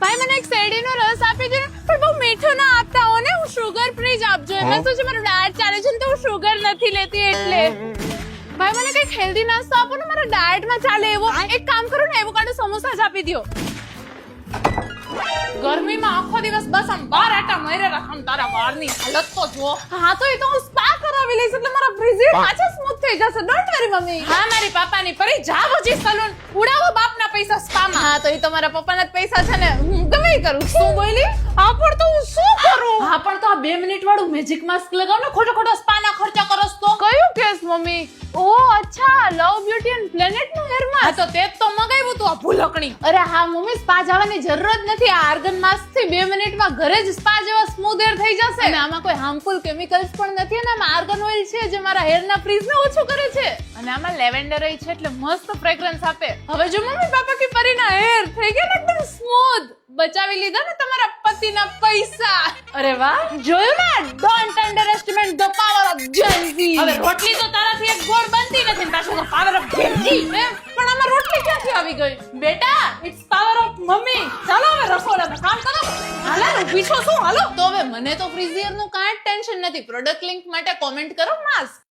ભાઈ મને એક શેરડીનો રસ આપી દે પણ બહુ મીઠો ના આપતા હો ને, હું શુગર ફ્રી જ આપજો. એમાં શું છે, મારું ડાયટ ચાલે છે ને તો હું શુગર નથી લેતી એટલે. ભાઈ મને કઈક હેલ્ધી નાસ્તો આપો ને, મારા ડાયટમાં ચાલે એવો. એક કામ કરો ને, એવોકાડો સમોસા જ આપી દો. ગરમીમાં આખો દિવસ બસ આમ બાર આટા મારે રાખમ, તારા વાળની હાલત તો જો. હા તો એ તો હું સ્પા કરાવી લઈશ એટલે મારા ફ્રીઝ પાછા સ્મૂથ થઈ જશે. Don't worry mummy. હા મારી પાપાની પરી જા બજી સલૂન ઉડાવો બાપના પૈસા સ્પામાં. હા તો એ તો મારા પપ્પાના જ પૈસા છે ને, હું ગમે ઈ કરું. શું બોલી? હા પણ તો હું શું કરું? હા પણ તો આ 2 મિનિટ વાળું મેજિક માસ્ક લગાવ ને, ખોટો ખોટો સ્પાના ખર્ચા કરસ તો. કયું કેસ મમ્મી? ઓહ અચ્છા, લવ બ્યુટી એન્ડ પ્લેનેટ નું હેર માસ્ક. હા તો તે જ તો મગાવ્યું તું આ ભૂલકણી. અરે હા મમ્મી, સ્પા જવાની જરૂર જ નથી. આ આર્ગન માસ્ક થી 2 મિનિટમાં ઘરે જ સ્પા જેવા સ્મૂથ હેર થઈ જશે. અને આમાં કોઈ હાર્મફુલ કેમિકલ્સ પણ નથી અને આમાં આર્ગન ઓઇલ છે જે મારા હેરના ફ્રીઝ ને ઓછું કરે છે. અને આમાં લેવેન્ડર છે એટલે મસ્ત ફ્રેગ્રન્સ આપે. હવે જો મમ્મી પાપા કી પરીના હેર થઈ ગયા ને એકદમ સ્મૂથ. બચાવી લીધા ને તમારા પતિના પૈસા. અરે વાહ, જોયું ને? Don't underestimate the power of gen Z. હવે રોટલી તો તારાથી એક ગોળ બનતી નથી, પાછો the power of gen Z. પણ આમાં રોટલી ક્યાંથી આવી ગઈ? બેટા, ઇટ્સ પાવર ઓફ મમ્મી. ચાલો હવે રસોડામાં કામ કરો. હાલો ઊભી છો શું? હાલો. તો હવે મને તો ફ્રીઝિયર નું કાંઈ ટેન્શન નથી. પ્રોડક્ટ લિંક માટે કોમેન્ટ કરો માસ્ક.